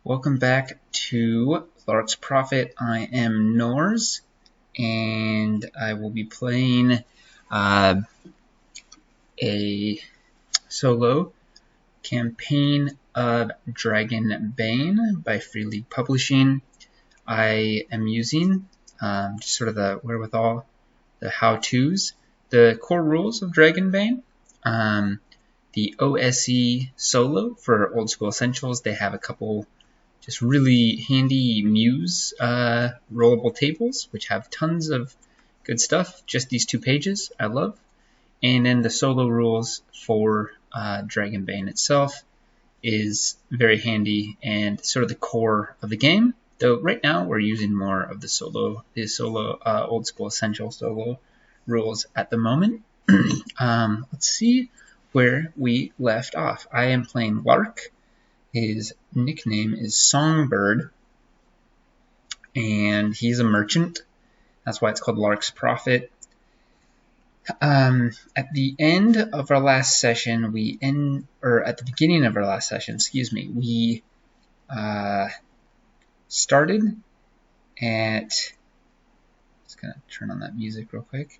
Welcome back to Lark's Prophet. I am Nors, and I will be playing a solo campaign of Dragonbane by Free League Publishing. I am using just sort of the wherewithal, the how-tos, the core rules of Dragonbane. The OSE solo for Old School Essentials, they have a couple just really handy Muse rollable tables, which have tons of good stuff. Just these 2 pages I love. And then the solo rules for Dragonbane itself is very handy and sort of the core of the game. Though right now we're using more of the solo Old School Essential solo rules at the moment. Let's see where we left off. I am playing Lark. His nickname is Songbird, and he's a merchant. That's why it's called Lark's Prophet. At the end of our last session, at the beginning of our last session, excuse me, we started at. Just gonna turn on that music real quick.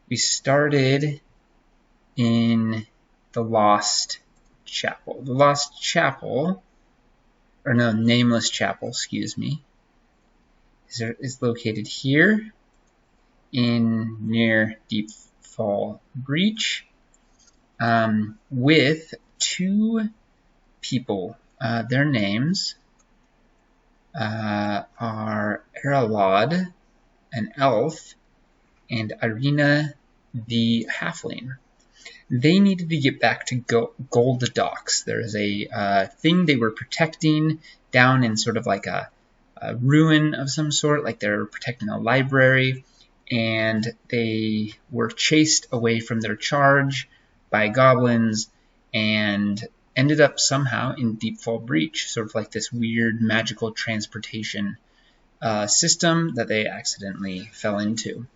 We started in the Lost Chapel. The Lost Chapel, or no, Nameless Chapel, excuse me, is located here near Deepfall Breach with 2 people. Their names are Eralod, an elf, and Irina the halfling. They needed to get back to Gold Docks. There's a thing they were protecting down in sort of like a ruin of some sort, like they're protecting a library, and they were chased away from their charge by goblins and ended up somehow in Deepfall Breach, sort of like this weird magical transportation system that they accidentally fell into.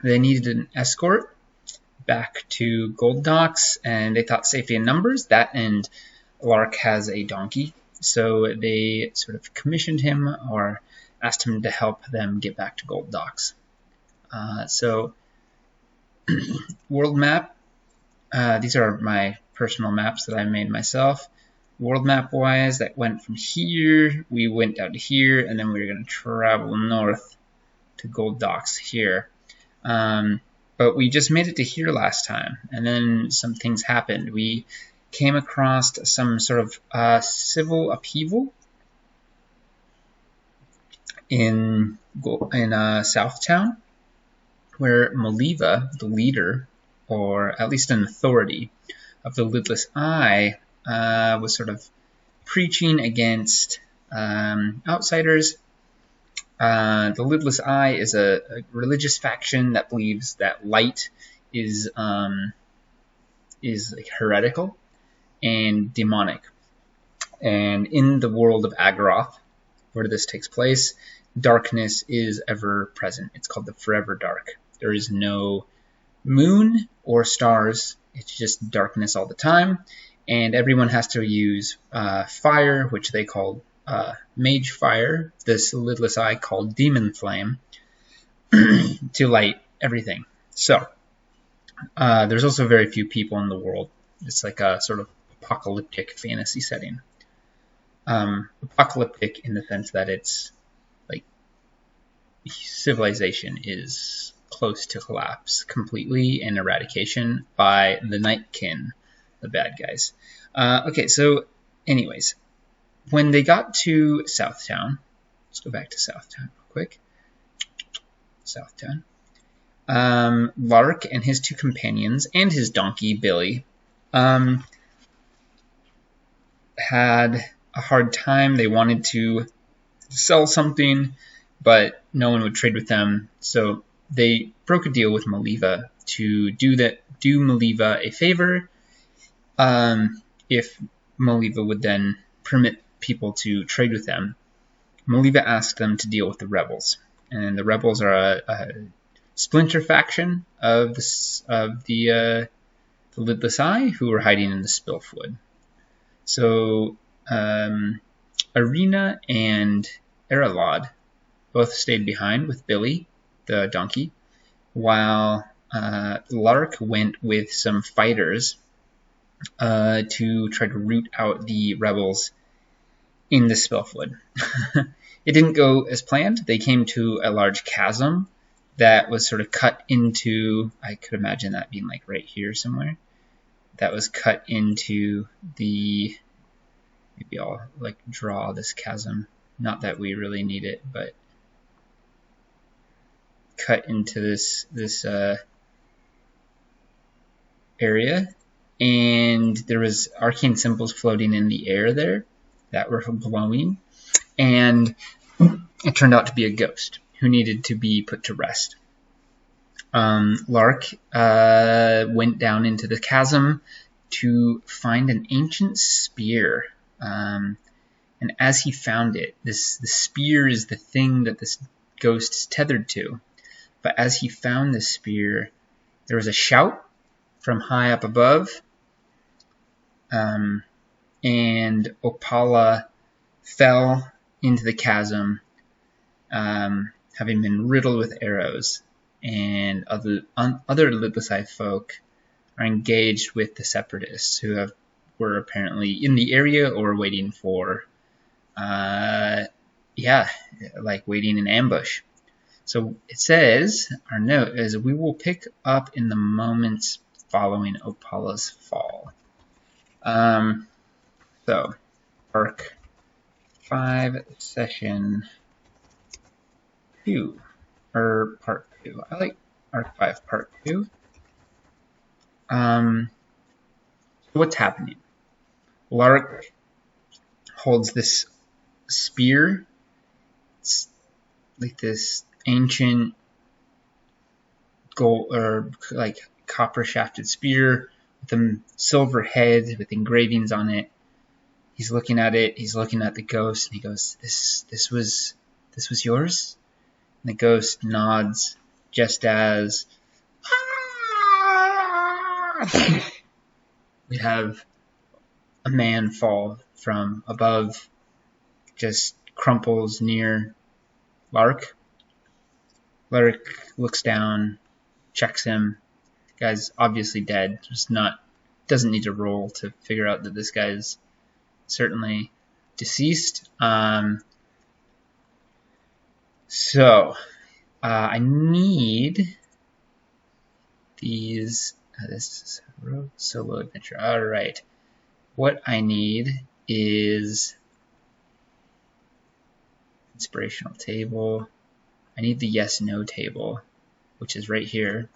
They needed an escort back to Gold Docks, and they thought safety in numbers. That and Lark has a donkey, so they sort of commissioned him or asked him to help them get back to Gold Docks. World map. These are my personal maps that I made myself. World map wise, that went from here, we went down to here, and then we were going to travel north to Gold Docks here. But we just made it to here last time, and then some things happened. We came across some sort of civil upheaval in Southtown, where Maliva, the leader, or at least an authority of the Lidless Eye, was sort of preaching against outsiders. The Lidless Eye is a religious faction that believes that light is like heretical and demonic. And in the world of Agaroth, where this takes place, darkness is ever present. It's called the Forever Dark. There is no moon or stars. It's just darkness all the time. And everyone has to use fire, which they call Mage Fire, this Lidless Eye called Demon Flame, to light everything. So, there's also very few people in the world. It's like a sort of apocalyptic fantasy setting. Apocalyptic in the sense that it's like civilization is close to collapse completely and eradication by the Nightkin, the bad guys. Okay, so anyways, when they got to Southtown, let's go back to Southtown real quick. Southtown. Lark and his 2 companions and his donkey, Billy, had a hard time. They wanted to sell something, but no one would trade with them. So they broke a deal with Maliva to do Maliva a favor if Maliva would then permit people to trade with them. Maliva asked them to deal with the rebels, and the rebels are a splinter faction of the Lidless Eye, who were hiding in the Spilfwood. So Arena and Erelod both stayed behind with Billy, the donkey, while Lark went with some fighters to try to root out the rebels in the Spilfwood. It didn't go as planned. They came to a large chasm that was sort of cut into, I could imagine that being like right here somewhere, that was cut into the, maybe I'll like draw this chasm, not that we really need it, but cut into this area, and there was arcane symbols floating in the air there that were glowing, and it turned out to be a ghost who needed to be put to rest. Lark went down into the chasm to find an ancient spear, and as he found it, the spear is the thing that this ghost is tethered to. But as he found the spear, there was a shout from high up above, and Opala fell into the chasm, having been riddled with arrows, and other Lidless Eye folk are engaged with the Separatists, who were apparently in the area or waiting for, waiting in ambush. So it says, our note is, we will pick up in the moments following Opala's fall. So, Arc 5, Session 2, or Part 2. I like Arc 5, Part 2. What's happening? Lark holds this spear. It's like this ancient gold or like copper shafted spear with a silver head with engravings on it. He's looking at it. He's looking at the ghost, and he goes, "This was yours?" And the ghost nods, just as we have a man fall from above, just crumples near Lark. Lark looks down, checks him. The guy's obviously dead. Doesn't need to roll to figure out that this guy's certainly deceased. I need these. This is a solo adventure. All right. What I need is inspirational table. I need the yes/no table, which is right here.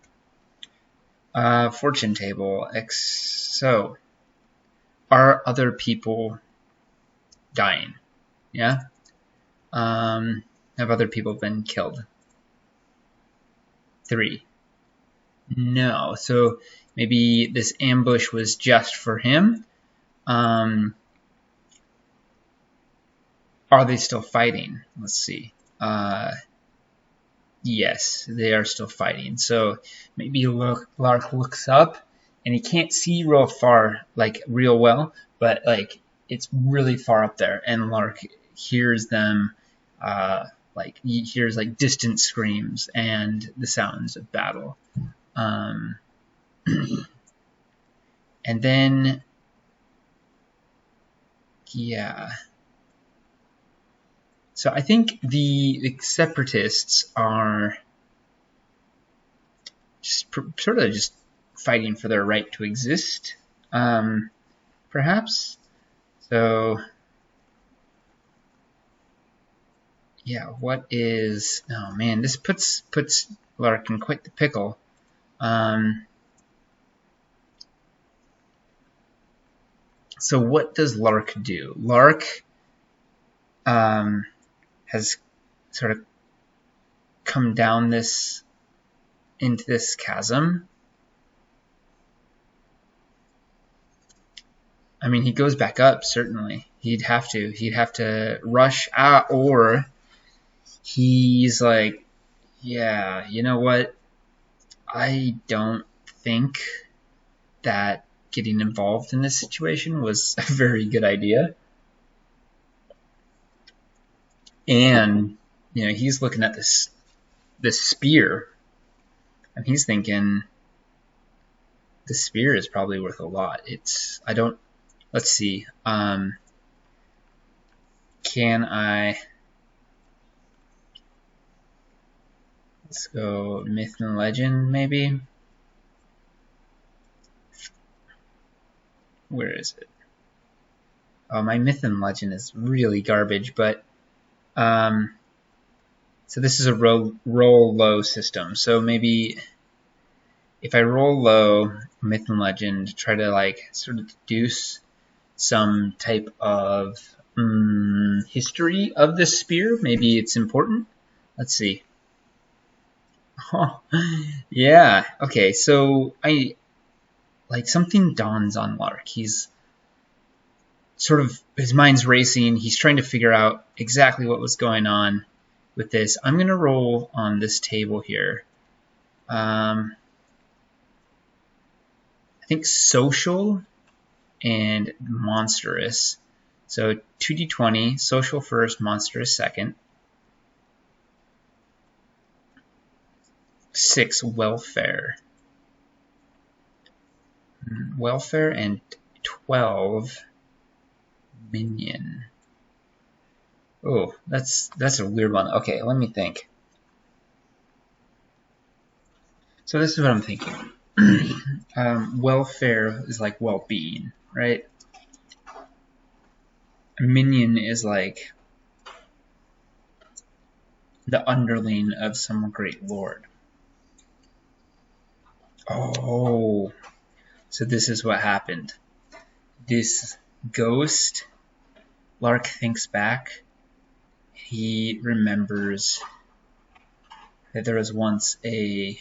Fortune table. So, are other people dying? Yeah? Have other people been killed? 3. No. So maybe this ambush was just for him. Are they still fighting? Let's see. Yes, they are still fighting. So maybe Lark looks up, and he can't see real far, like real well, but like it's really far up there, and Lark hears them, he hears like distant screams and the sounds of battle. And then, yeah. So I think the Separatists are just sort of just fighting for their right to exist, perhaps. So, yeah, what is... Oh, man, this puts Lark in quite the pickle. So what does Lark do? Lark has sort of come down into this chasm. I mean, he goes back up, certainly. He'd have to rush out, or he's like, yeah, you know what? I don't think that getting involved in this situation was a very good idea. And he's looking at this spear, and he's thinking the spear is probably worth a lot. Let's see. Can I? Let's go myth and legend, maybe. Where is it? Oh, my myth and legend is really garbage, but so this is a roll low system. So maybe if I roll low, myth and legend, try to like sort of deduce some type of history of this spear. Maybe it's important. Let's see. Oh, yeah. Okay. So something dawns on Lark. He's sort of, his mind's racing. He's trying to figure out exactly what was going on with this. I'm going to roll on this table here. I think social and monstrous. So 2d20, social first, monstrous second. 6, welfare. Welfare, and 12, minion. Oh, that's a weird one. Okay, let me think. So this is what I'm thinking. Welfare is like well-being, right? A minion is like the underling of some great lord. Oh, so this is what happened. This ghost, Lark thinks back. He remembers that there was once a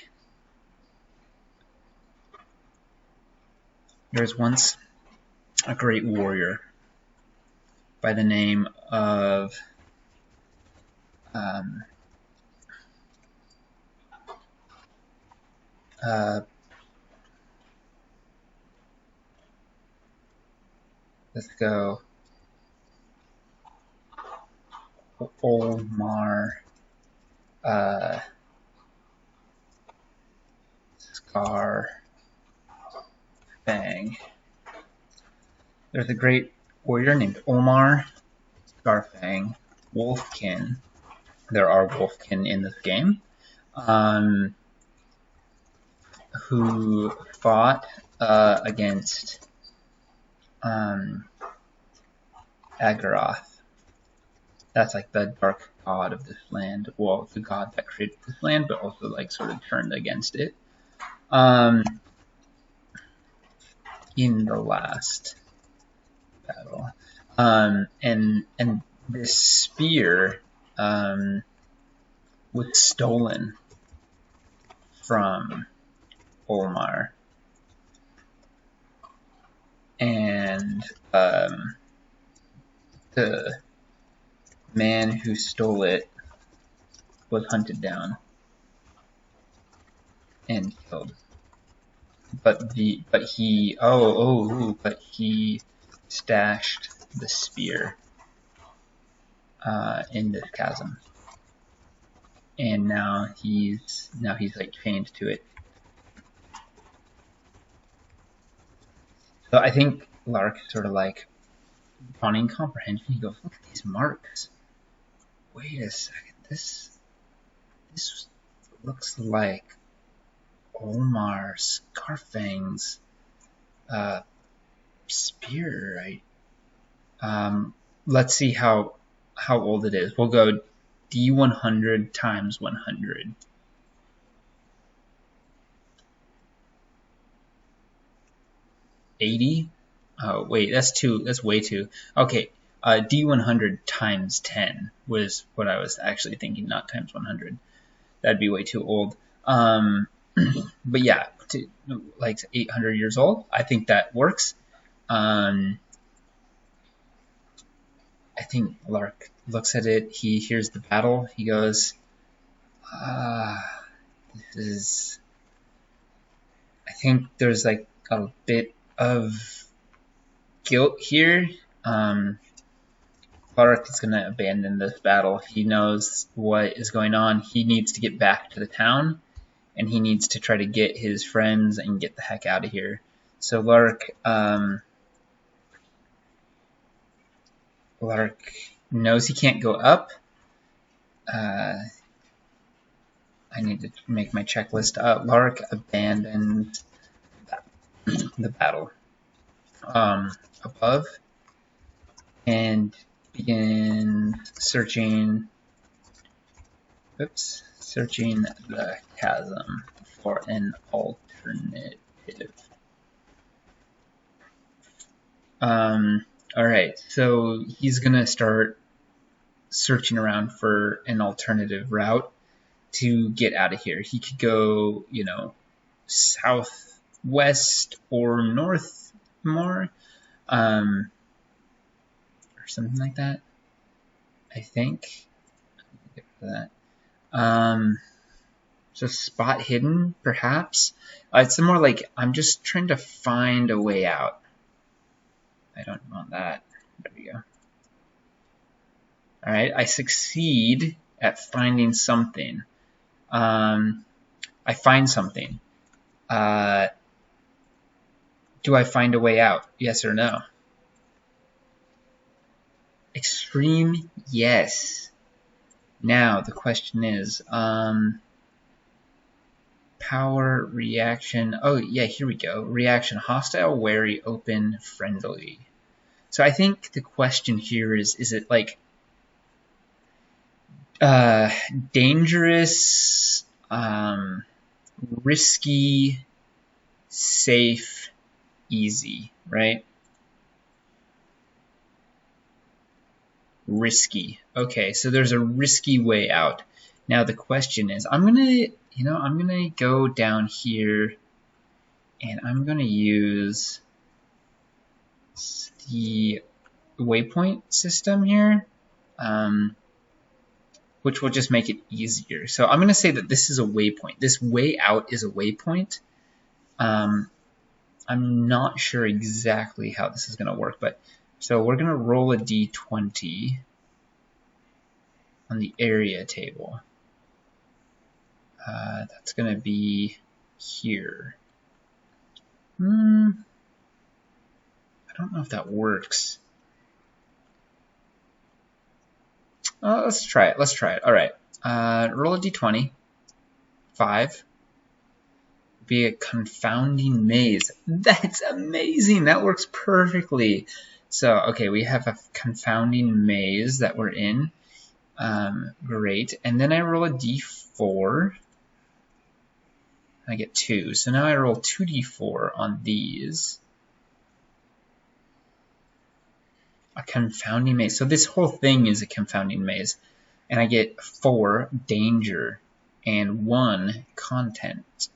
great warrior by the name of let's go Olmar Scarfang. There's a great warrior named Omar Scarfang Wolfkin. There are Wolfkin in this game, who fought against Agaroth. That's like the dark god of this land. Well, the god that created this land, but also like sort of turned against it. In the last battle, and this spear was stolen from Olmar, and the man who stole it was hunted down and killed. But he stashed the spear in this chasm, and now he's like chained to it. So I think Lark sort of like dawning comprehension. He goes, look at these marks. Wait a second, this looks like Omar Scarfang's spear, right? Let's see how old it is. We'll go D100 times 100. $80? Oh wait, that's way too. Okay, D100 times 10 was what I was actually thinking, not times 100. That'd be way too old. But yeah, like 800 years old, I think that works. I think Lark looks at it, he hears the battle, he goes, this is think there's like a bit of guilt here. Lark is going to abandon this battle. He knows what is going on. He needs to get back to the town, and he needs to try to get his friends and get the heck out of here. So Lark knows he can't go up. I need to make my checklist. Lark abandoned the battle above and begin searching the chasm for an alternative. Alright, so he's gonna start searching around for an alternative route to get out of here. He could go, you know, southwest or north more, or something like that, I think. Get rid of that. So spot hidden, perhaps. It's more like I'm just trying to find a way out. I don't want that. There we go. Alright, I succeed at finding something. I find something. Do I find a way out? Yes or no? Extreme, yes. Now, the question is, power, reaction. Oh, yeah, here we go. Reaction, hostile, wary, open, friendly. So I think the question here is it like dangerous, risky, safe, easy, right? Risky. Okay, so there's a risky way out. Now the question is, I'm gonna go down here and I'm gonna use the waypoint system here, which will just make it easier. So I'm gonna say that this is a waypoint. This way out is a waypoint. I'm not sure exactly how this is gonna work, but so we're gonna roll a d20 on the area table. That's gonna be here. I don't know if that works. Let's try it. All right. Roll a d20. 5. Be a confounding maze. That's amazing. That works perfectly. So, okay, we have a confounding maze that we're in. Great. And then I roll a d4. I get 2. So now I roll 2d4 on these. A confounding maze. So this whole thing is a confounding maze. And I get 4 danger and 1 content.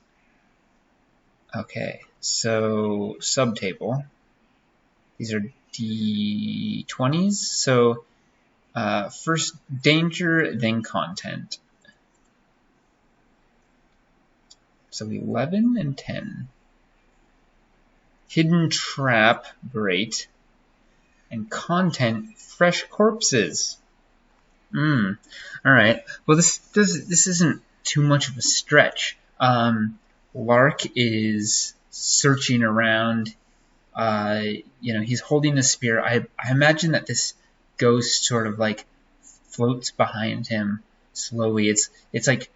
Okay, so subtable. These are d20s. So first danger, then content. So 11 and 10. Hidden trap, great. And content, fresh corpses. All right. Well, this isn't too much of a stretch. Lark is searching around. He's holding a spear. I imagine that this ghost sort of like floats behind him slowly. It's like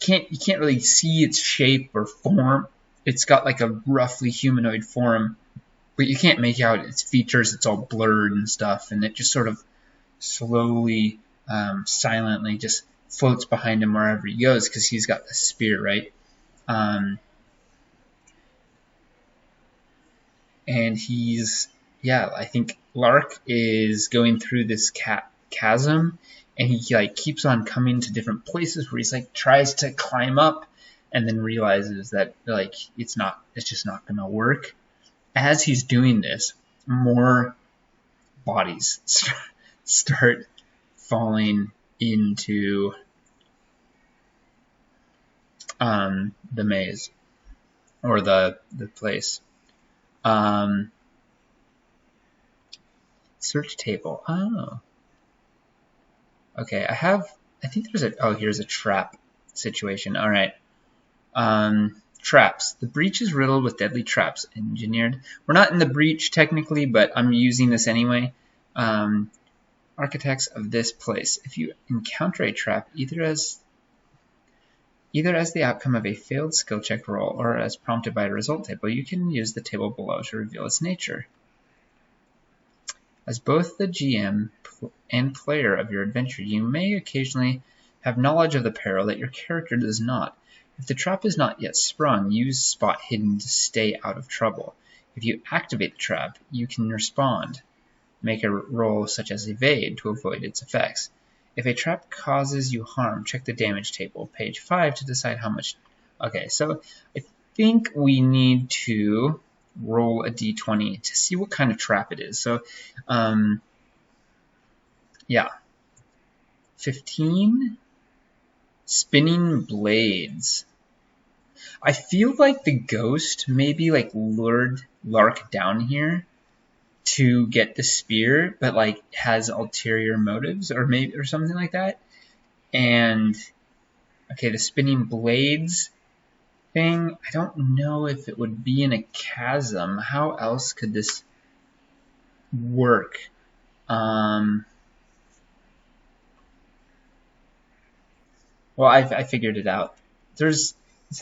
you can't really see its shape or form. It's got like a roughly humanoid form, but you can't make out its features. It's all blurred and stuff, and it just sort of slowly, silently just floats behind him wherever he goes because he's got the spear, right? And I think Lark is going through this chasm, and he like keeps on coming to different places where he's like tries to climb up, and then realizes that like it's just not gonna work. As he's doing this, more bodies start falling into the maze. or the place. Search table. Oh. Okay, I think there's here's a trap situation. All right. Traps. The breach is riddled with deadly traps engineered. We're not in the breach technically, but I'm using this anyway. Architects of this place. If you encounter a trap, either as the outcome of a failed skill check roll or as prompted by a result table, you can use the table below to reveal its nature. As both the GM and player of your adventure, you may occasionally have knowledge of the peril that your character does not. If the trap is not yet sprung, use spot hidden to stay out of trouble. If you activate the trap, you can respond. Make a roll such as evade to avoid its effects. If a trap causes you harm, check the damage table, page 5, to decide how much. Okay, so I think we need to roll a d20 to see what kind of trap it is. So, yeah. 15. Spinning blades. I feel like the ghost maybe like lured Lark down here to get the spear, but like has ulterior motives or something like that. And okay, the spinning blades thing, I don't know if it would be in a chasm. How else could this work? Well, I figured it out.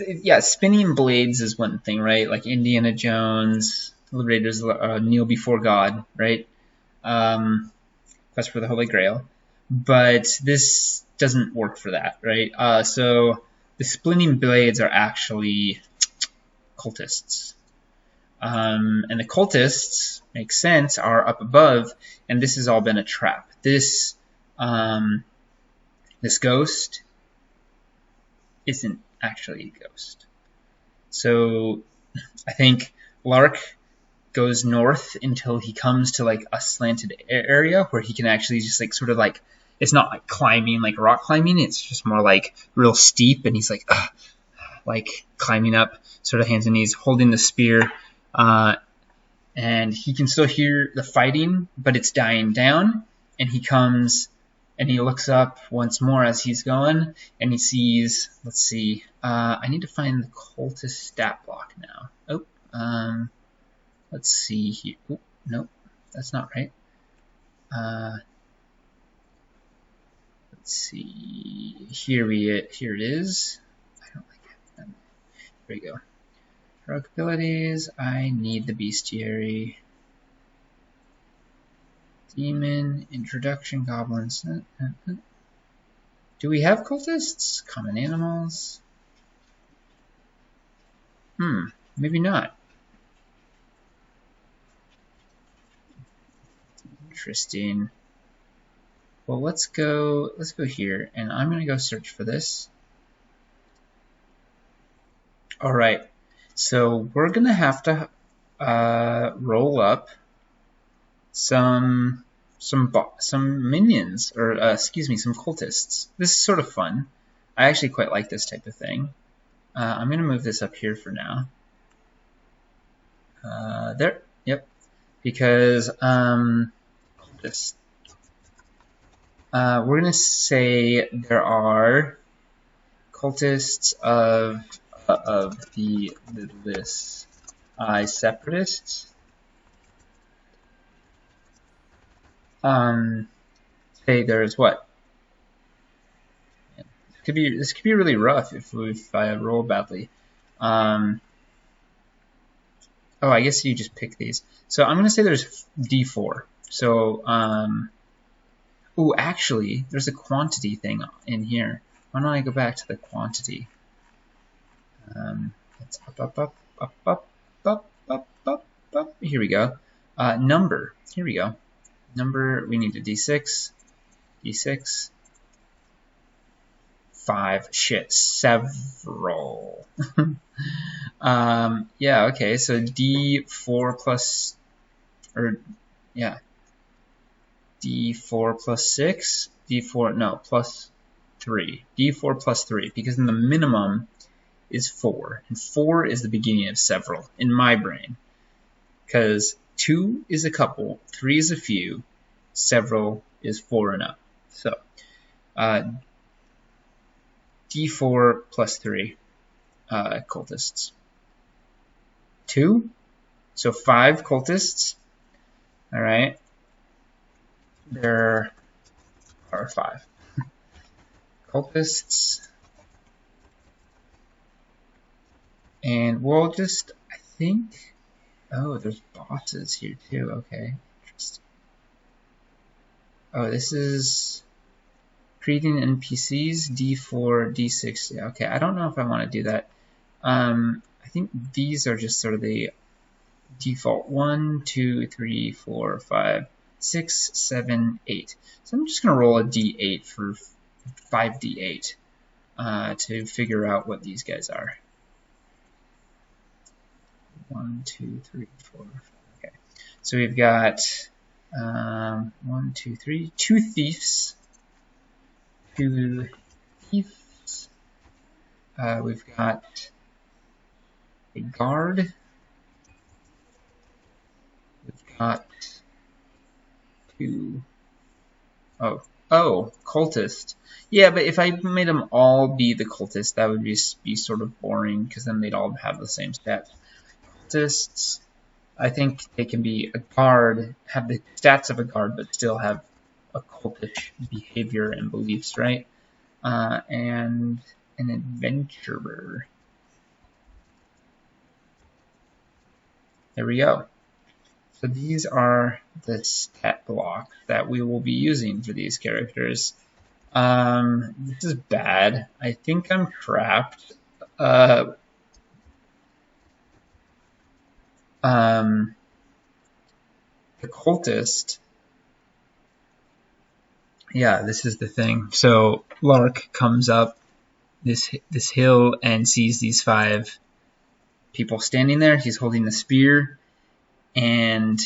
Yeah, spinning blades is one thing, right? Like Indiana Jones, Liberators kneel before God, right? Quest for the Holy Grail. But this doesn't work for that, right? So the spinning blades are actually cultists. And the cultists, makes sense, are up above, and this has all been a trap. This ghost isn't actually a ghost. So I think Lark goes north until he comes to like a slanted area where he can actually just like sort of like, it's not like climbing, like rock climbing, it's just more like real steep, and he's like climbing up, sort of hands and knees, holding the spear, and he can still hear the fighting, but it's dying down, and he comes and he looks up once more as he's going, and he sees, let's see, I need to find the cultist stat block now. Let's see here. Oh, nope, that's not right. Let's see. Here it is. I don't like it. Here we go. Heroic abilities. I need the bestiary. Demon, introduction, goblins. Do we have cultists? Common animals. Maybe not. Interesting. Well, let's go here, and I'm gonna go search for this. All right, so we're gonna have to roll up some minions, or excuse me, some cultists. This is sort of fun. I actually quite like this type of thing. I'm gonna move this up here for now. There, yep, because this. We're gonna say there are cultists of the list separatists. Say there's what? This could be really rough if I roll badly. Oh, I guess you just pick these. So I'm gonna say there's D4. So oh, actually, there's a quantity thing in here. Why don't I go back to the quantity? Let's up. Here we go. Number. Here we go. Number. We need a D6. D6. 5. Shit. Several. Yeah. Okay. So D4 plus, or yeah. D4 plus 6, D4, no, plus 3. D4 plus 3, because then the minimum is 4, and 4 is the beginning of several in my brain, because 2 is a couple, 3 is a few, several is 4 and up. So D4 plus 3 cultists. 2, so 5 cultists. All right, there are 5 cultists, and we'll just, I think, oh, there's bosses here too. Okay, interesting. Oh, this is creating NPCs, D4, D6. Yeah, okay, I don't know if I want to do that. I think these are just sort of the default 1, 2, 3, 4, 5, 6, 7, 8. So I'm just going to roll a D8 for 5D8 to figure out what these guys are. 1, 2, 3, 4, 5. Okay, so we've got 1, 2, 3, 2 thieves. 2 thieves. We've got a guard. We've got 2. Oh, cultist. Yeah, but if I made them all be the cultist, that would just be sort of boring, because then they'd all have the same stats. Cultists, I think they can be a guard, have the stats of a guard, but still have a cultish behavior and beliefs, right? And an adventurer. There we go. So these are the stat blocks that we will be using for these characters. This is bad. I think I'm trapped. The cultist. Yeah, this is the thing. So Lark comes up this hill and sees these 5 people standing there. He's holding the spear, and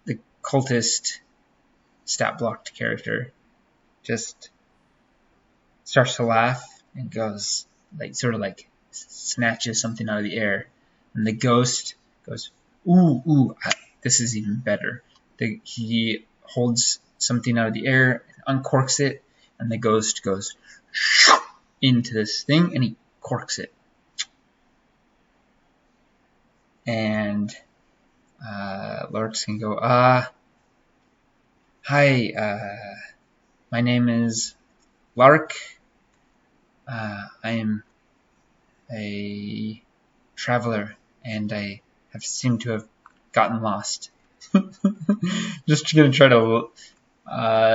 the cultist stat blocked character just starts to laugh and goes, like, sort of like snatches something out of the air, and the ghost goes, ooh, this is even better. He holds something out of the air, uncorks it, and the ghost goes into this thing, and he corks it. And Larks can go, hi, my name is Lark. I am a traveler, and I have seemed to have gotten lost. Just gonna try to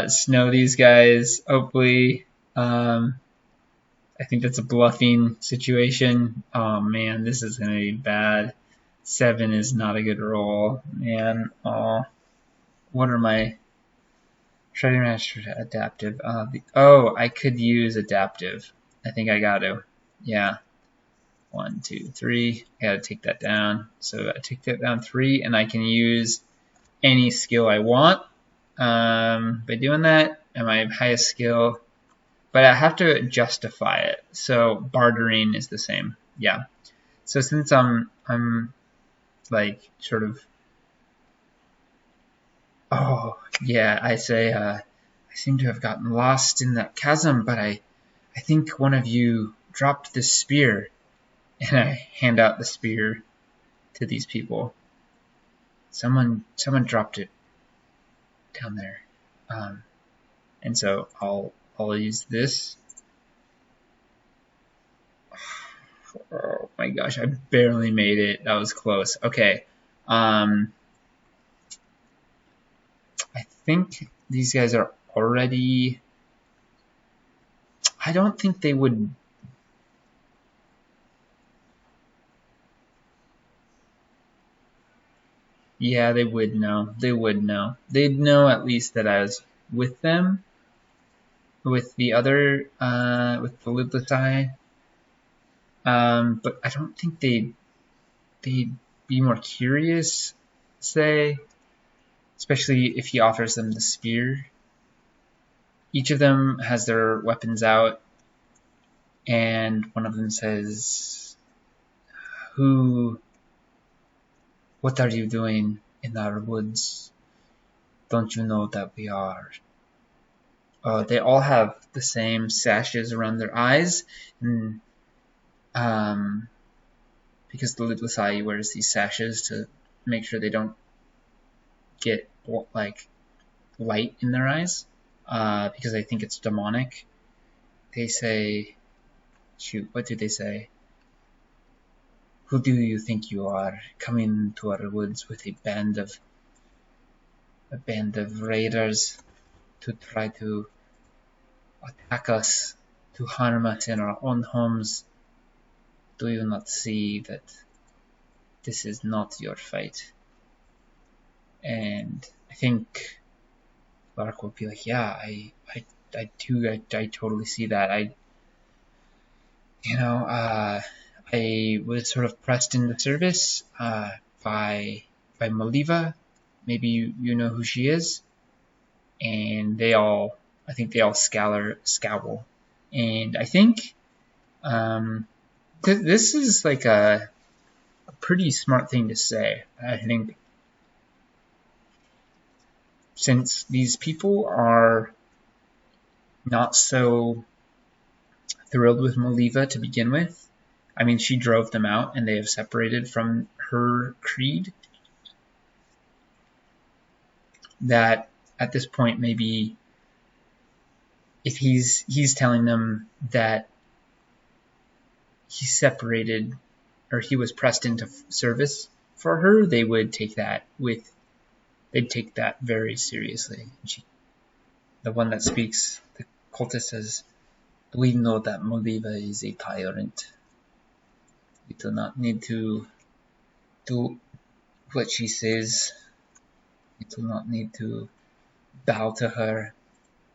snow these guys, hopefully. I think that's a bluffing situation. Oh man, this is gonna be bad. 7 is not a good roll, man. Oh, what are my trading master adaptive? I could use adaptive. I think I got to. Yeah. 1, 2, 3. I gotta take that down. So I take that down 3, and I can use any skill I want by doing that. And my highest skill, but I have to justify it. So bartering is the same. Yeah. So since I'm like sort of, oh yeah, I say I seem to have gotten lost in that chasm, but I think one of you dropped this spear, and I hand out the spear to these people. Someone dropped it down there, and so I'll use this. Oh my gosh, I barely made it. That was close. Okay. I think these guys are already... I don't think they would... Yeah, they would know. They would know. They'd know at least that I was with them. With the other... with the lidless eye. But I don't think they'd be more curious, say, especially if he offers them the spear. Each of them has their weapons out, and one of them says, what are you doing in our woods? Don't you know that we are? They all have the same sashes around their eyes, and because the lidless eye wears these sashes to make sure they don't get like light in their eyes, because I think it's demonic. They say, shoot, what do they say? Who do you think you are, coming to our woods with a band of raiders to try to attack us, to harm us in our own homes? Do you not see that this is not your fight? And I think Lark will be like, yeah, I totally see that. I was sort of pressed into service by Maliva. Maybe you know who she is. And I think they all scowl. And I think this is like a pretty smart thing to say. I think since these people are not so thrilled with Maliva to begin with, I mean, she drove them out and they have separated from her creed, that at this point, maybe if he's telling them that he separated or he was pressed into service for her, they would take that very seriously. The one that speaks, the cultist, says, we know that Maliva is a tyrant. We do not need to do what she says. We do not need to bow to her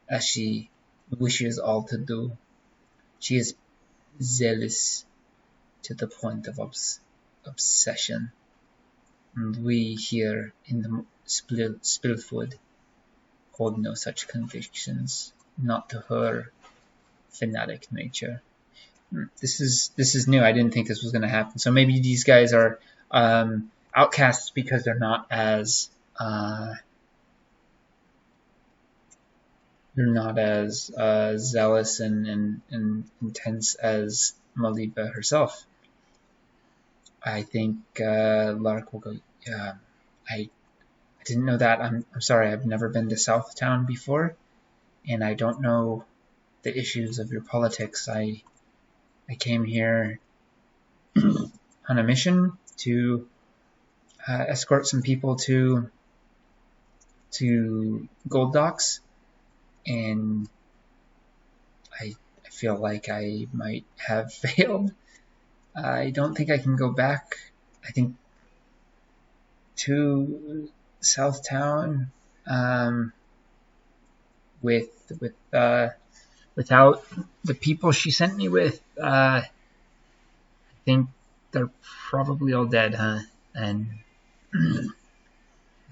as she wishes all to do. She is zealous to the point of obsession. And we here in the Spillfoot hold no such convictions, not to her fanatic nature. This is new. I didn't think this was going to happen. So maybe these guys are outcasts because they're not as zealous and intense as Maliva herself. I think Lark will go, yeah, I didn't know that. I'm sorry, I've never been to Southtown before, and I don't know the issues of your politics. I came here on a mission to escort some people to Gold Docks, and I feel like I might have failed. I don't think I can go back. I think to Southtown without the people she sent me with. I think they're probably all dead, huh? And the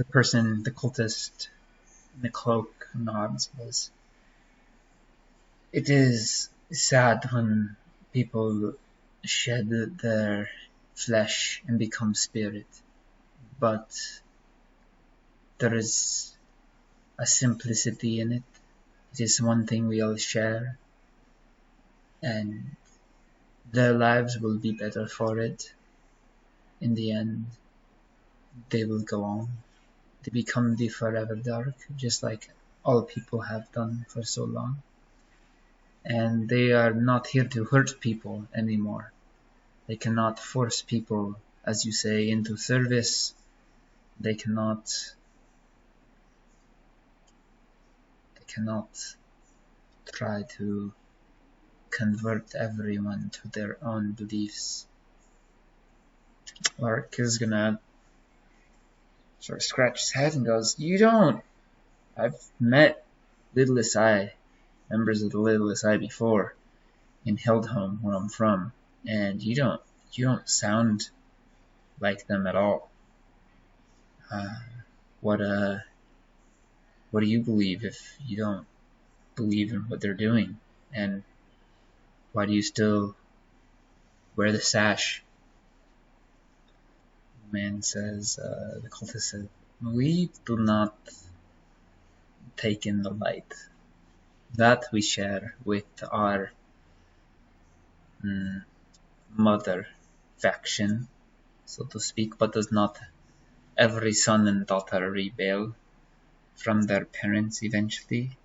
cultist in the cloak nods. It is sad when people shed their flesh and become spirit, but there is a simplicity in it. It is one thing we all share, and their lives will be better for it. In the end, they will go on. They become the forever dark, just like all people have done for so long. And they are not here to hurt people anymore. They cannot force people, as you say, into service. They cannot try to convert everyone to their own beliefs. Lark is gonna sort of scratch his head and goes, you don't. I've met Lidless Eye, members of the Lidless Eye before, in Hildholm, where I'm from, and you don't sound like them at all. What do you believe if you don't believe in what they're doing? And Why do you still wear the sash? The man says, the cultist says, we do not take in the light. That we share with our mother faction, so to speak, but does not every son and daughter rebel from their parents eventually,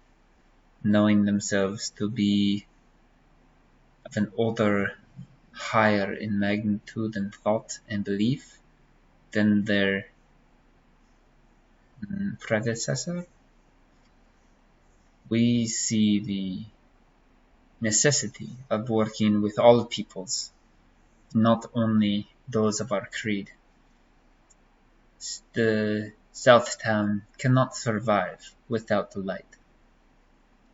knowing themselves to be of an order higher in magnitude and thought and belief than their predecessor? We see the necessity of working with all peoples, not only those of our creed. The South Town cannot survive without the light.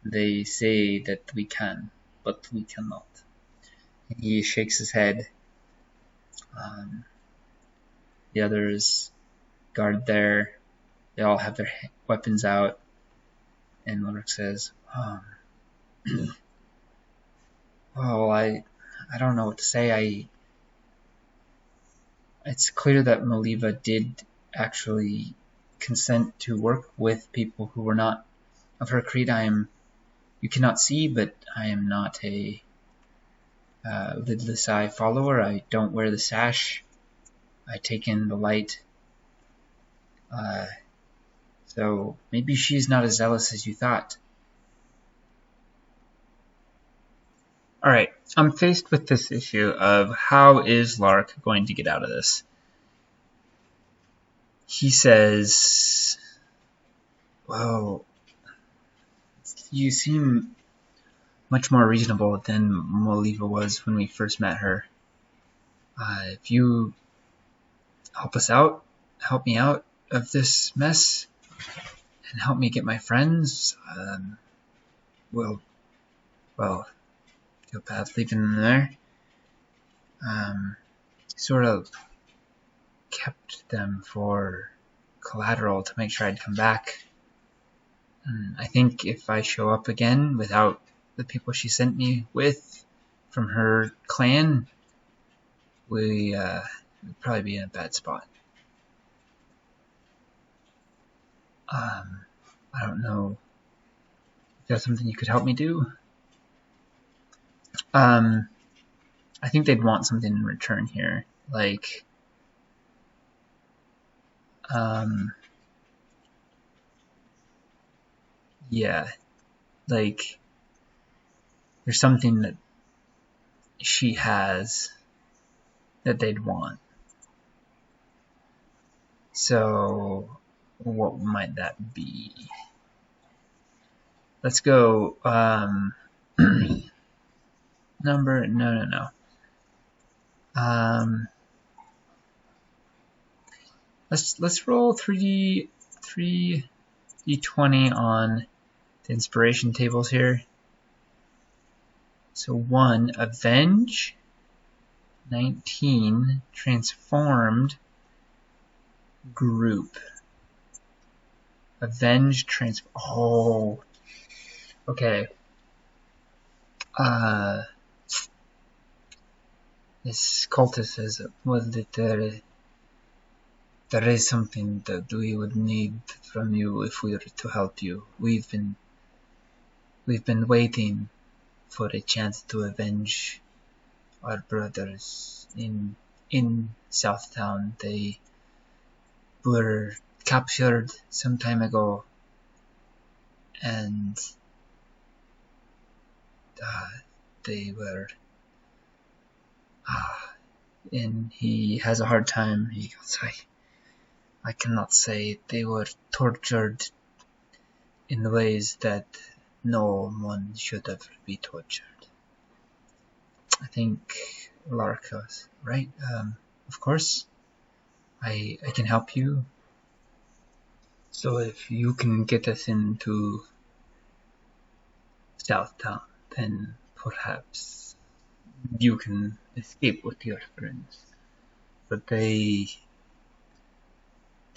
They say that we can, but we cannot. He shakes his head. The others guard there. They all have their weapons out. And Lark says, well, I don't know what to say. It's clear that Maliva did actually consent to work with people who were not of her creed. You cannot see, but I am not a lidless eye follower. I don't wear the sash. I take in the light. So maybe she's not as zealous as you thought. Alright, I'm faced with this issue of how is Lark going to get out of this? He says, well, you seem much more reasonable than Maliva was when we first met her. If you help me out of this mess, and help me get my friends, well, feel bad leaving them there. Sort of kept them for collateral to make sure I'd come back. I think if I show up again without the people she sent me with from her clan, we'd probably be in a bad spot. I don't know if there's something you could help me do. I think they'd want something in return here, like yeah, like there's something that she has that they'd want. So what might that be? Let's go number no. Let's roll 3d20 on the inspiration tables here. So 1, avenge, 19, transformed, group. Avenge, oh, okay. This cultist says, well, that there is something that we would need from you if we were to help you. We've been waiting for a chance to avenge our brothers in Southtown. They were captured some time ago, and they were and he has a hard time. He goes, I cannot say. They were tortured in ways that no one should ever be tortured. I think Lark goes, right? Of course, I can help you. So if you can get us into Southtown, then perhaps you can escape with your friends. But they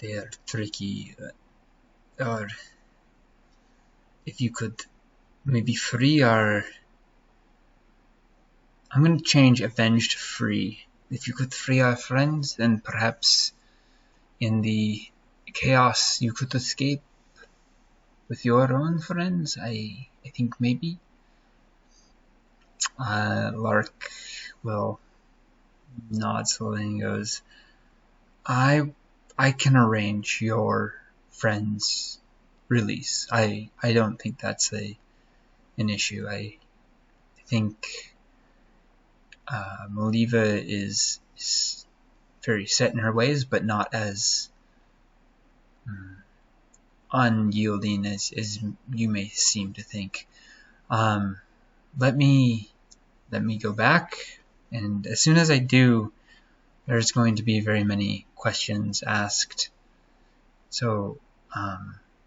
are tricky. Or if you could maybe free our I'm going to change avenge to free. If you could free our friends, then perhaps in the chaos you could escape with your own friends. I think maybe. Lark will nod slowly and goes, I can arrange your friend's release. I don't think that's an issue. I think Maliva is very set in her ways, but not as unyielding as you may seem to think. Let me go back, and as soon as I do, there's going to be very many questions asked. So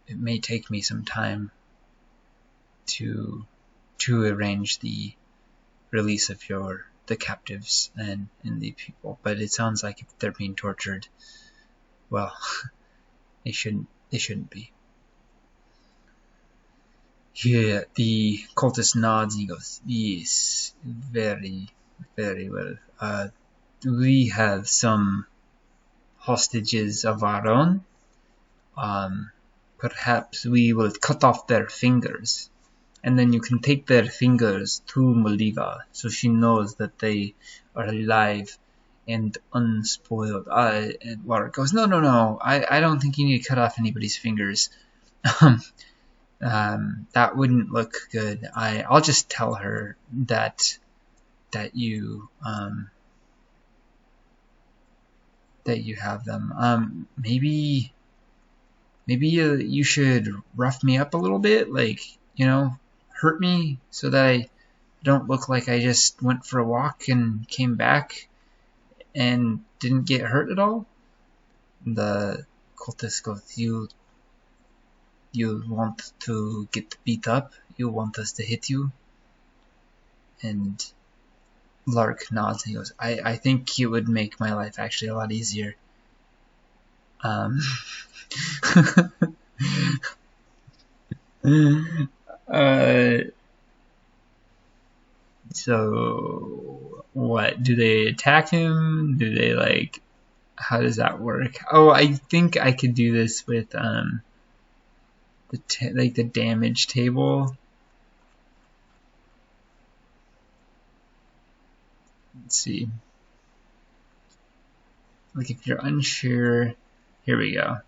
it may take me some time to arrange the release of the captives and the people. But it sounds like if they're being tortured, well, they shouldn't be. Here, the cultist nods and he goes, yes, very, very well. We have some hostages of our own. Perhaps we will cut off their fingers, and then you can take their fingers to Maliva, so she knows that they are alive and unspoiled. And Lark goes, no, I don't think you need to cut off anybody's fingers. That wouldn't look good. I'll just tell her that you have them. Maybe you should rough me up a little bit, like, hurt me so that I don't look like I just went for a walk and came back and didn't get hurt at all. The cultist goes, you want to get beat up? You want us to hit you? And Lark nods and he goes, I think it would make my life actually a lot easier. So what? Do they attack him? Do they how does that work? Oh, I think I could do this with the damage table. Let's see. If you're unsure, here we go.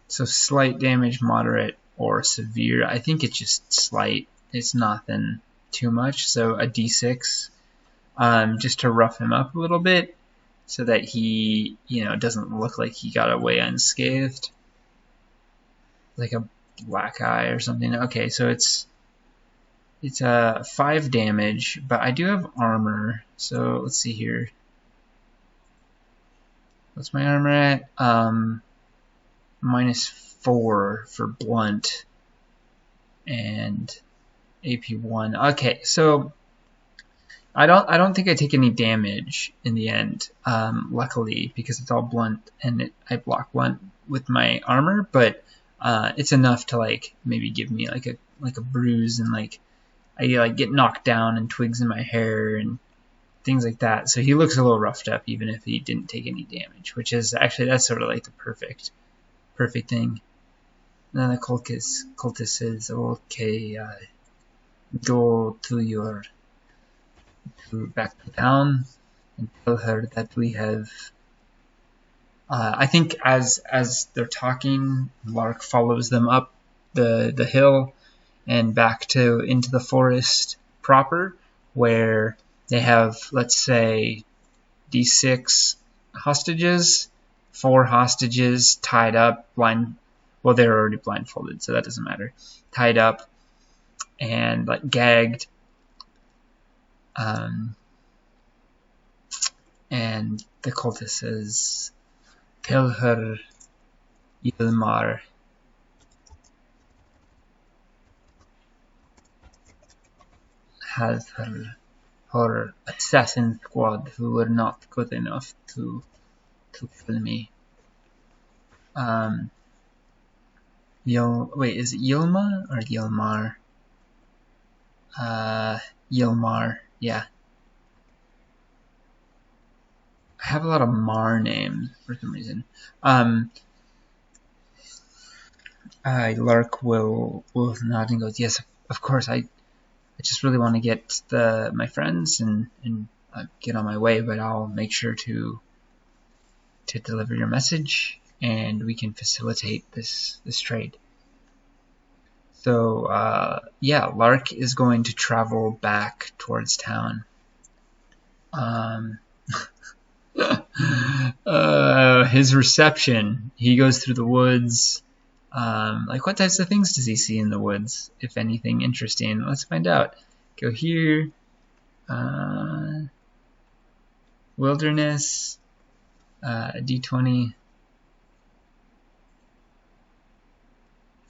So slight damage, moderate, or severe. I think it's just slight. It's nothing too much. So a d6, just to rough him up a little bit, so that he, doesn't look like he got away unscathed, like a black eye or something. Okay, so it's 5 damage, but I do have armor. So let's see here. What's my armor at? -4 for blunt and AP 1. Okay, so I don't think I take any damage in the end, luckily, because it's all blunt and I block blunt with my armor, but it's enough to maybe give me a bruise, and I get knocked down and twigs in my hair and things like that. So he looks a little roughed up even if he didn't take any damage, which is actually, that's sort of the perfect thing. And then the cultist says, okay, go back to town and tell her that we have I think as they're talking, Lark follows them up the hill and back into the forest proper, where they have, let's say, D6 hostages, 4 hostages tied up, well, they're already blindfolded, so that doesn't matter, tied up and gagged, and the cultist says, tell her Yilmar has her assassin squad who were not good enough to kill me. Wait, is it Yilma or Yilmar? Yilmar, yeah. I have a lot of Mar names for some reason. Lark will nod and goes, yes, of course. I just really want to get my friends and get on my way, but I'll make sure to deliver your message, and we can facilitate this trade. So yeah, Lark is going to travel back towards town. His reception. He goes through the woods. Like, what types of things does he see in the woods? If anything interesting, let's find out. Go here. Wilderness. D20.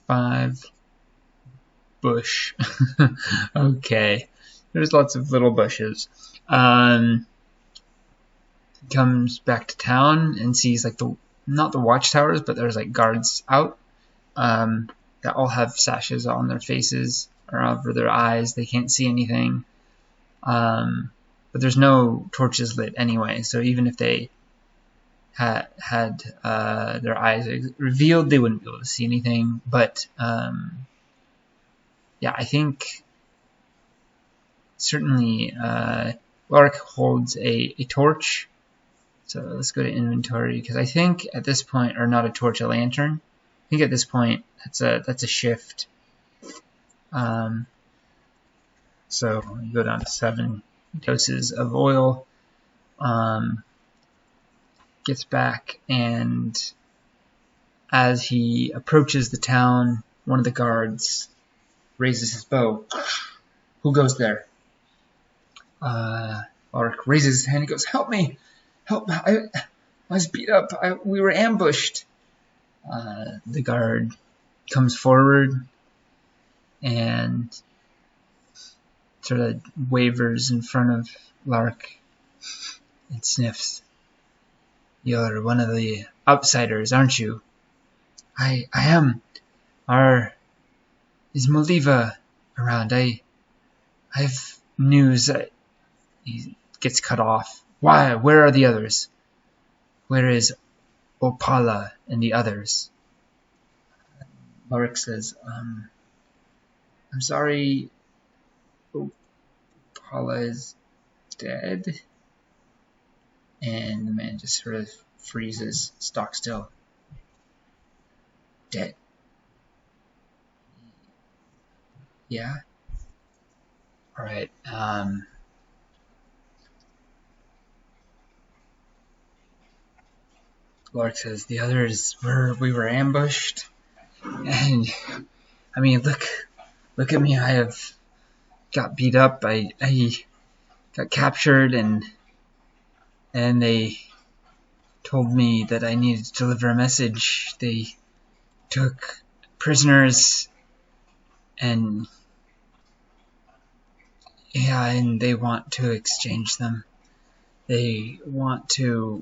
5. Bush. Okay. There's lots of little bushes. Comes back to town and sees like not the watchtowers, but there's like guards out that all have sashes on their faces or over their eyes. They can't see anything, but there's no torches lit anyway. So even if they had their eyes revealed, they wouldn't be able to see anything. But yeah, I think certainly Lark holds a torch. So let's go to inventory, because I think at this point, or not a torch, a lantern. I think at this point that's a shift. So we go down to 7 doses of oil. Gets back, and as he approaches the town, one of the guards raises his bow. Who goes there? Lark raises his hand and goes, "Help me! Help! I was beat up. We were ambushed." The guard comes forward and sort of wavers in front of Lark and sniffs. "You're one of the outsiders, aren't you?" I am. Is Maliva around? I've news that..." He gets cut off. "Why? Where are the others? Where is Opala and the others?" Lark says, "I'm sorry, Opala is dead." And the man just sort of freezes, stock still. "Dead?" "Yeah." Alright, Lark says, "The others we were ambushed, and I mean, look at me. I have got beat up. I got captured, and they told me that I needed to deliver a message. They took prisoners, and yeah, and they want to exchange them. They want to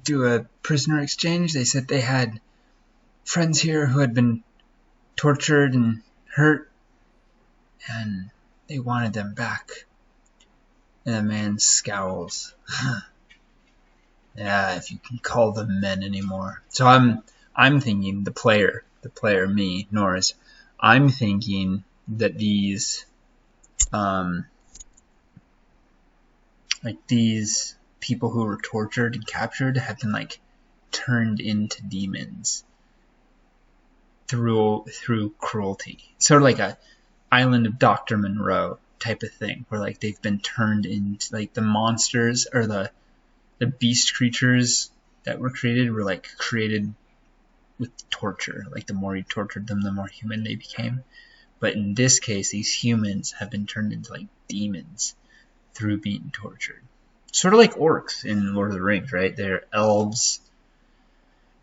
do a prisoner exchange. They said they had friends here who had been tortured and hurt, and they wanted them back." And the man scowls. "Yeah, if you can call them men anymore." So I'm thinking the player me, Norris. I'm thinking that these these people who were tortured and captured have been like turned into demons through cruelty. Sort of like a Island of Dr. Monroe type of thing, where like they've been turned into like the monsters or the beast creatures that were created with torture. Like the more you tortured them, the more human they became. But in this case, these humans have been turned into like demons through being tortured. Sort of like orcs in Lord of the Rings, right? They're elves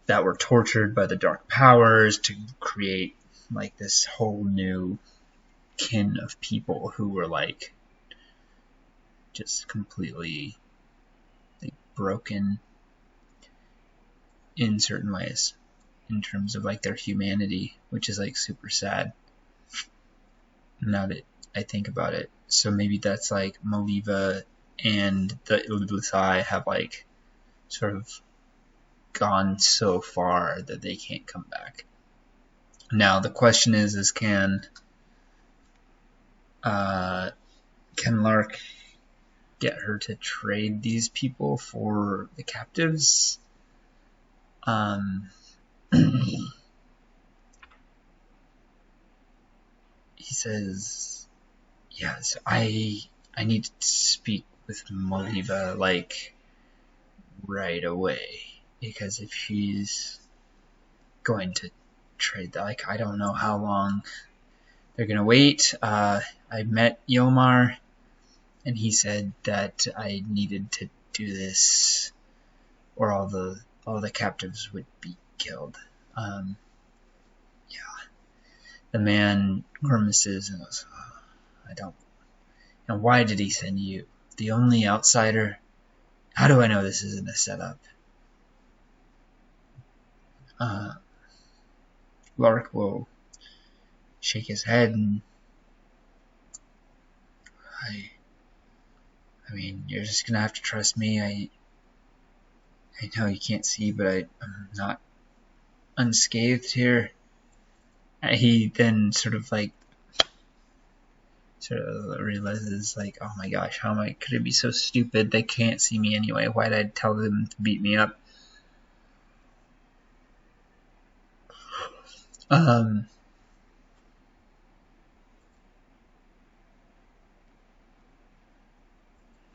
that were tortured by the dark powers to create like this whole new kin of people who were like just completely like broken in certain ways in terms of like their humanity, which is like super sad. Now that I think about it. So maybe that's like Maliva and the Illulusai have like sort of gone so far that they can't come back. Now the question is can Lark get her to trade these people for the captives? He says, yes, I need to speak with Maliva like right away, because if she's going to trade, like, I don't know how long they're gonna wait. I met Yomar, and he said that I needed to do this, or all the captives would be killed. Yeah. The man grimaces and goes, oh, I don't. And why did he send you? The only outsider? How do I know this isn't a setup? Lark will shake his head and I mean, you're just gonna have to trust me. I know you can't see, but I'm not unscathed here. He then sort of realizes like, oh my gosh, could it be so stupid? They can't see me anyway. Why'd I tell them to beat me up?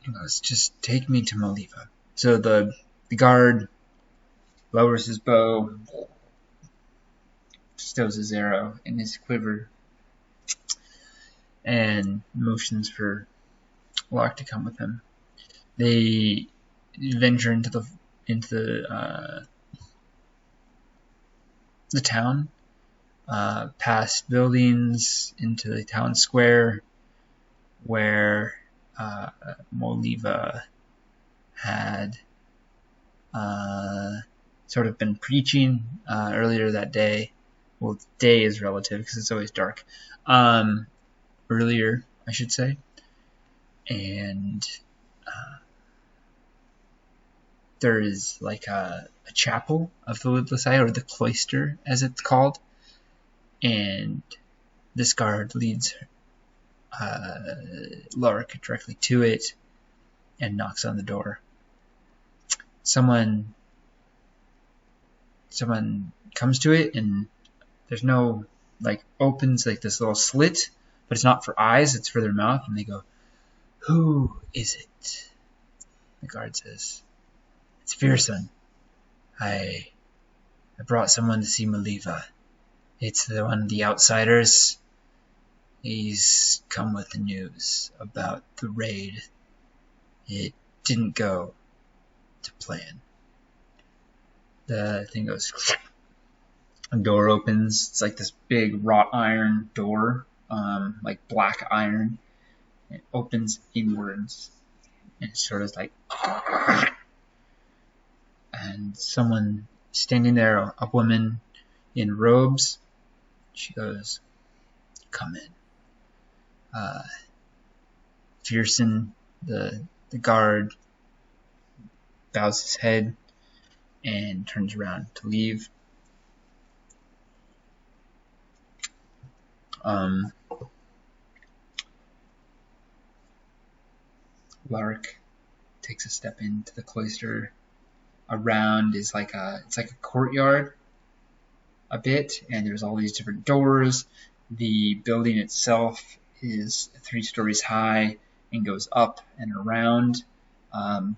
He goes, just take me to Maliva. So the guard lowers his bow, stows his arrow in his quiver, and motions for Lark to come with him. They venture into the town, past buildings, into the town square, where Maliva had sort of been preaching earlier that day. Well, day is relative because it's always dark. Earlier, I should say. And there is like a chapel of the Lidlessai, or the cloister as it's called. And this guard leads Lark directly to it and knocks on the door. Someone comes to it, and there's no, like, opens like this little slit, but it's not for eyes, it's for their mouth, and they go, who is it? The guard says, it's Fearson. I brought someone to see Maliva. It's the one of the outsiders. He's come with the news about the raid. It didn't go to plan. The thing goes, a door opens. It's like this big wrought iron door, like black iron. It opens inwards, and it's sort of like, and someone standing there, a woman in robes. She goes, come in. Fearson, the guard, bows his head and turns around to leave. Lark takes a step into the cloister. Around is it's like a courtyard a bit, and there's all these different doors. The building itself is 3 stories high and goes up and around,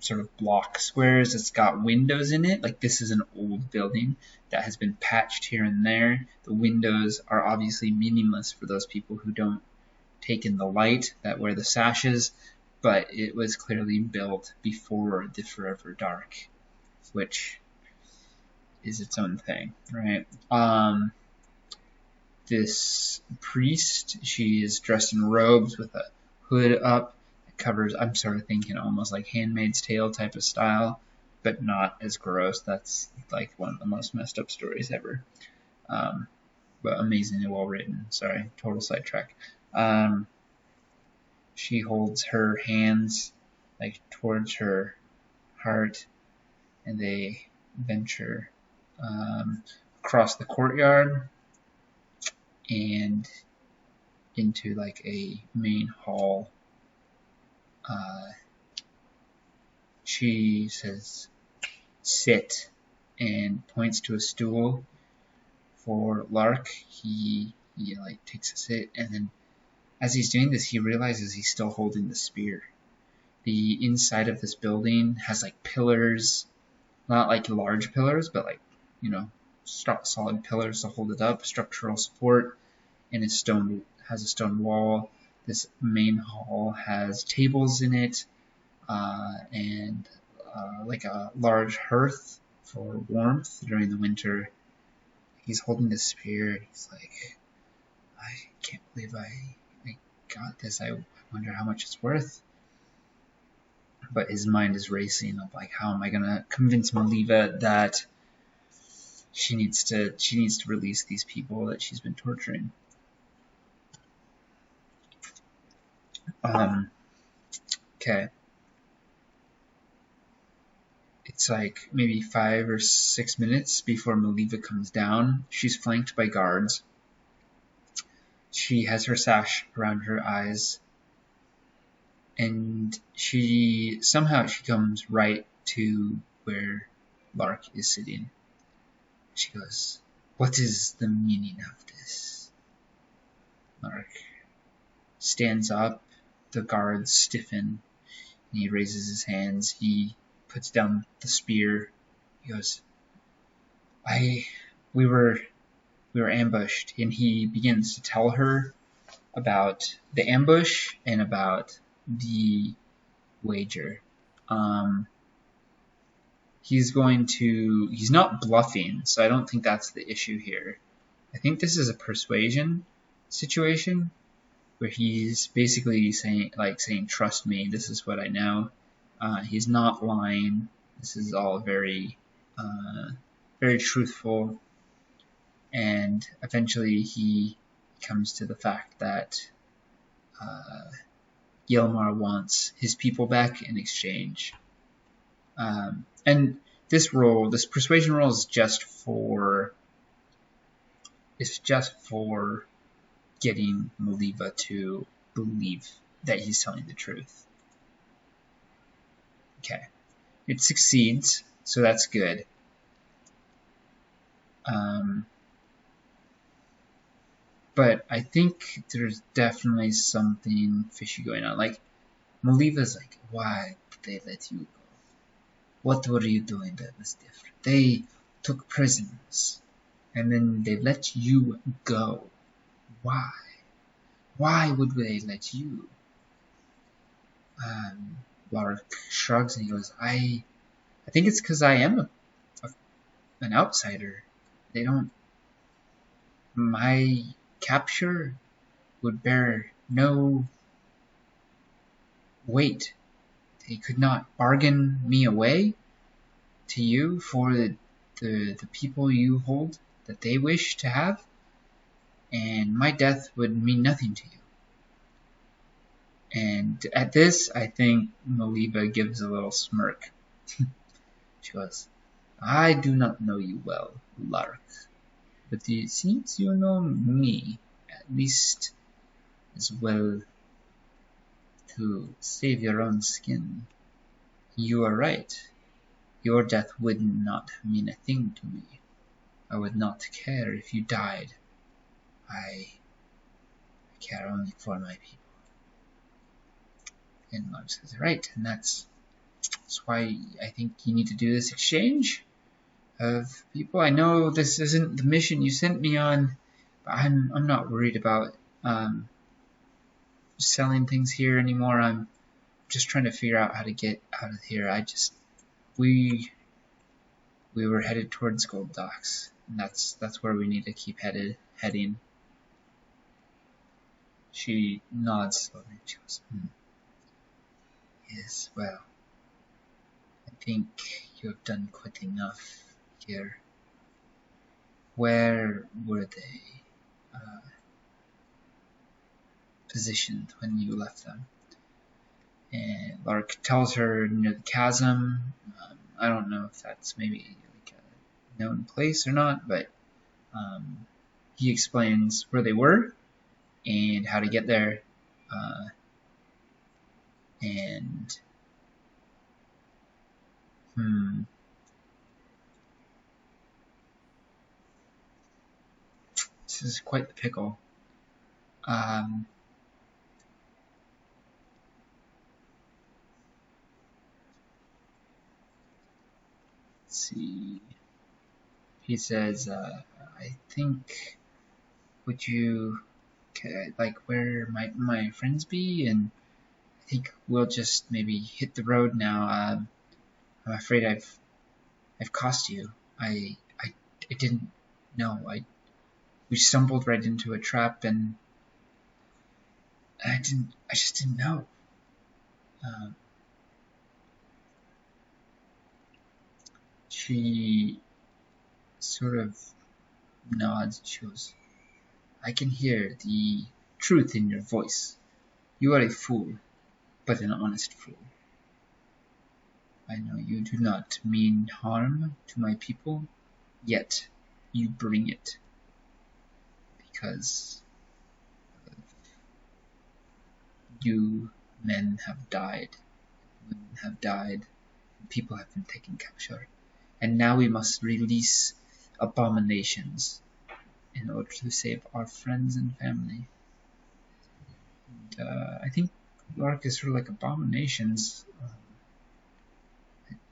sort of block squares. It's got windows in it. Like, this is an old building that has been patched here and there. The windows are obviously meaningless for those people who don't take in the light that wear the sashes, but it was clearly built before the Forever Dark, which is its own thing, right? This priest, she is dressed in robes with a hood up. It covers, I'm sort of thinking almost like Handmaid's Tale type of style, but not as gross. That's like one of the most messed up stories ever. But amazingly well written. Sorry, total sidetrack. She holds her hands like towards her heart, and they venture across the courtyard and into like a main hall. She says, "Sit," and points to a stool for Lark. He like takes a sit, and then as he's doing this, he realizes he's still holding the spear. The inside of this building has like pillars, not like large pillars, but like, you know, solid pillars to hold it up, structural support, and it has a stone wall. This main hall has tables in it, and like a large hearth for warmth during the winter. He's holding the spear. He's like, I can't believe I got this. I wonder how much it's worth. But his mind is racing of like, how am I gonna convince Maliva that she needs to release these people that she's been torturing. Okay. It's like maybe 5 or 6 minutes before Maliva comes down. She's flanked by guards. She has her sash around her eyes. And she comes right to where Lark is sitting. She goes, "What is the meaning of this?" Lark stands up. The guards stiffen. And he raises his hands. He puts down the spear. He goes, we were ambushed." And he begins to tell her about the ambush and about the wager. He's not bluffing, so I don't think that's the issue here. I think this is a persuasion situation where he's basically saying, trust me, this is what I know. He's not lying. This is all very, very truthful. And eventually he comes to the fact that Yelmar wants his people back in exchange. And this persuasion roll is just for getting Maliva to believe that he's telling the truth. Okay. It succeeds, so that's good. But I think there's definitely something fishy going on. Like, Maliva's like, why did they let you go? What were you doing that was different? They took prisoners, and then they let you go. Why? Why would they let you? Lark shrugs and he goes, I think it's because I am an outsider. My capture would bear no weight. They could not bargain me away to you for the people you hold that they wish to have, and my death would mean nothing to you. And at this, I think Maliva gives a little smirk. She goes, I do not know you well, Lark, but it seems you know me, at least as well. To save your own skin. You are right. Your death would not mean a thing to me. I would not care if you died. I care only for my people. And Lark says, right, and that's why I think you need to do this exchange of people. I know this isn't the mission you sent me on, but I'm not worried about selling things here anymore. I'm just trying to figure out how to get out of here. We were headed towards Gold Docks, and that's where we need to keep heading. She nods slowly. She goes, Yes, well, I think you have done quite enough here. Where were they positioned when you left them? Lark tells her near the chasm. I don't know if that's maybe like a known place or not, but he explains where they were and how to get there. And this is quite the pickle. Let's see. He says, I think, would you, like, where might my friends be? And I think we'll just maybe hit the road now. I'm afraid I've cost you. I didn't know. We stumbled right into a trap, and I just didn't know. She sort of nods. She goes, I can hear the truth in your voice. You are a fool, but an honest fool. I know you do not mean harm to my people, yet you bring it because you men have died, women have died, and people have been taken capture. And now we must release abominations in order to save our friends and family. And, I think Lark is sort of like abominations.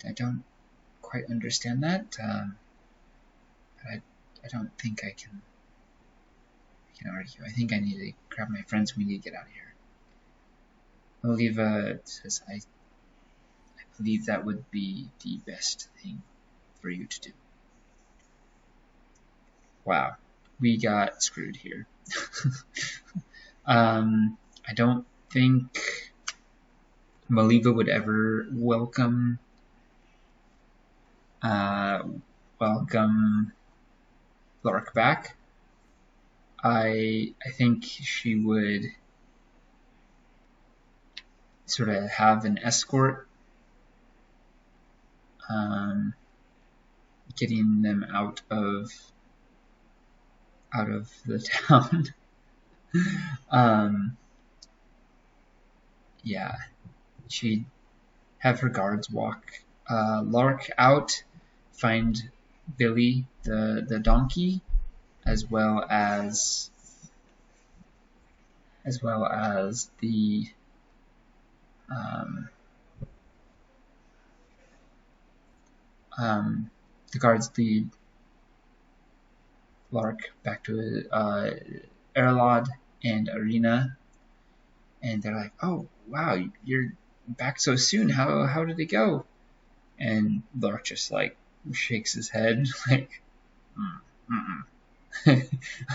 I don't quite understand that, but I don't think I can argue. I think I need to grab my friends. We need to get out of here. Oliva says, I believe that would be the best thing for you to do. Wow, we got screwed here. I don't think Maliva would ever welcome Lark back. I think she would sort of have an escort, getting them out of the town. Yeah, she'd have her guards walk Lark out, find Billy the donkey, as well as the the guards lead Lark back to Erlod and Arena, and they're like, "Oh wow, you're back so soon. How did it go?" And Lark just like shakes his head, like,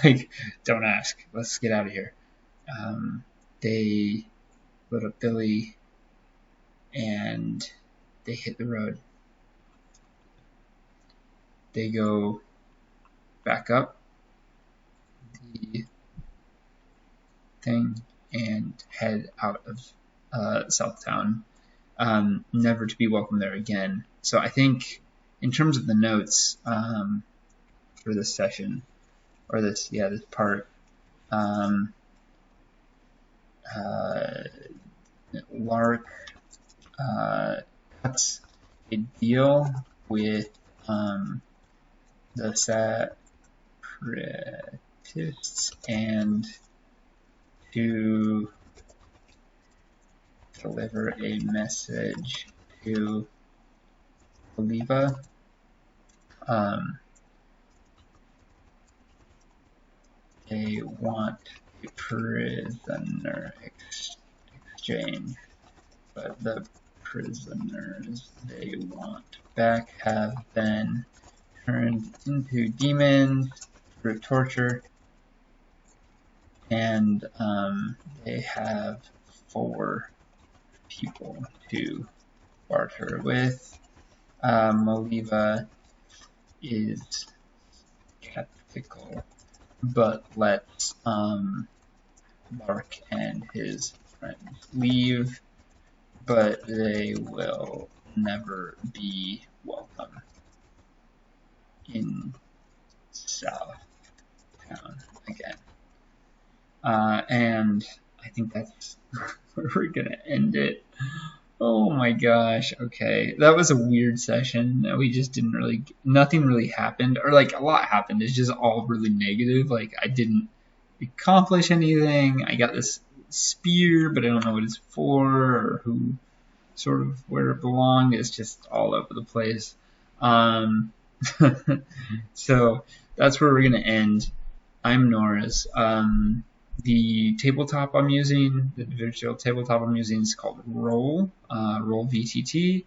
like, don't ask. Let's get out of here. They load up Billy, and they hit the road. They go back up the thing and head out of Southtown, never to be welcome there again. So I think, in terms of the notes for this session, or this part, Lark cuts a deal with the separatists and to deliver a message to Oliva. They want a prisoner exchange, but the prisoners they want back have been turned into demons through torture, and they have 4 people to barter with. Maliva is skeptical, but lets Lark and his friends leave. but they will never be welcome in Southtown again. And I think that's where we're gonna end it. Oh my gosh, okay. That was a weird session. We just didn't really, nothing really happened, or like a lot happened. It's just all really negative. Like I didn't accomplish anything. I got this spear, but I don't know what it's for or who, sort of where it belonged. It's just all over the place. So that's where we're gonna end. I'm Norris. The tabletop I'm using, the virtual tabletop I'm using is called Roll, Roll VTT.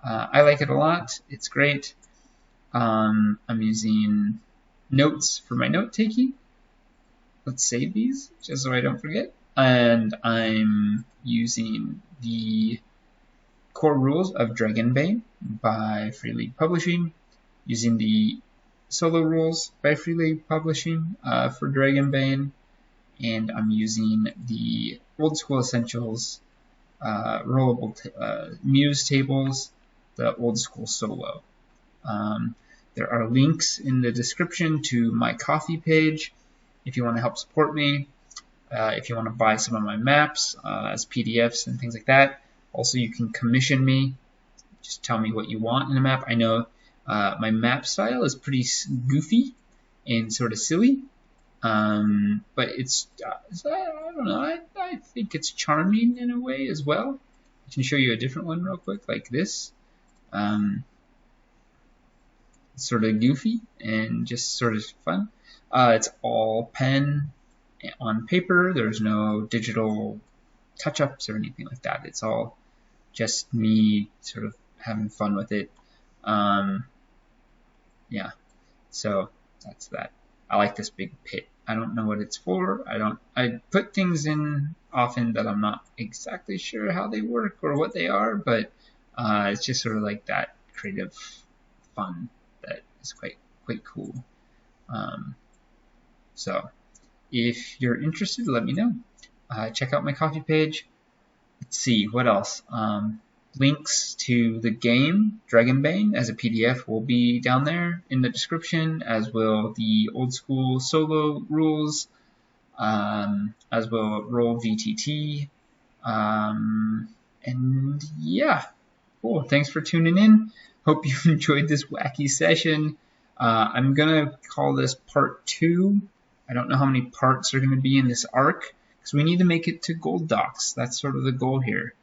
I like it a lot. It's great. I'm using notes for my note taking. Let's save these just so I don't forget. And I'm using the core rules of Dragonbane by Free League Publishing, using the solo rules by Free League Publishing for Dragonbane, and I'm using the Old School Essentials rollable Muse tables, the Old School Solo. There are links in the description to my Ko-fi page if you want to help support me, if you want to buy some of my maps as PDFs and things like that. Also, you can commission me. Just tell me what you want in a map. I know my map style is pretty goofy and sort of silly. But it's, I don't know, I think it's charming in a way as well. I can show you a different one real quick, like this. It's sort of goofy and just sort of fun. It's all pen on paper. There's no digital touch-ups or anything like that. It's all just me sort of having fun with it. Yeah, so that's that. I like this big pit. I don't know what it's for. I put things in often that I'm not exactly sure how they work or what they are, but it's just sort of like that creative fun that is quite cool. So if you're interested, let me know. Check out my Ko-fi page. Let's see, what else? Links to the game, Dragonbane, as a PDF will be down there in the description, as will the Old School Solo rules, as will Roll VTT. And yeah, cool. Thanks for tuning in. Hope you enjoyed this wacky session. I'm going to call this part 2. I don't know how many parts are going to be in this arc, because we need to make it to Gold Docks. That's sort of the goal here.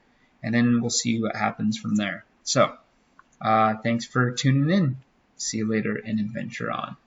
And then we'll see what happens from there. So, thanks for tuning in. See you later and adventure on.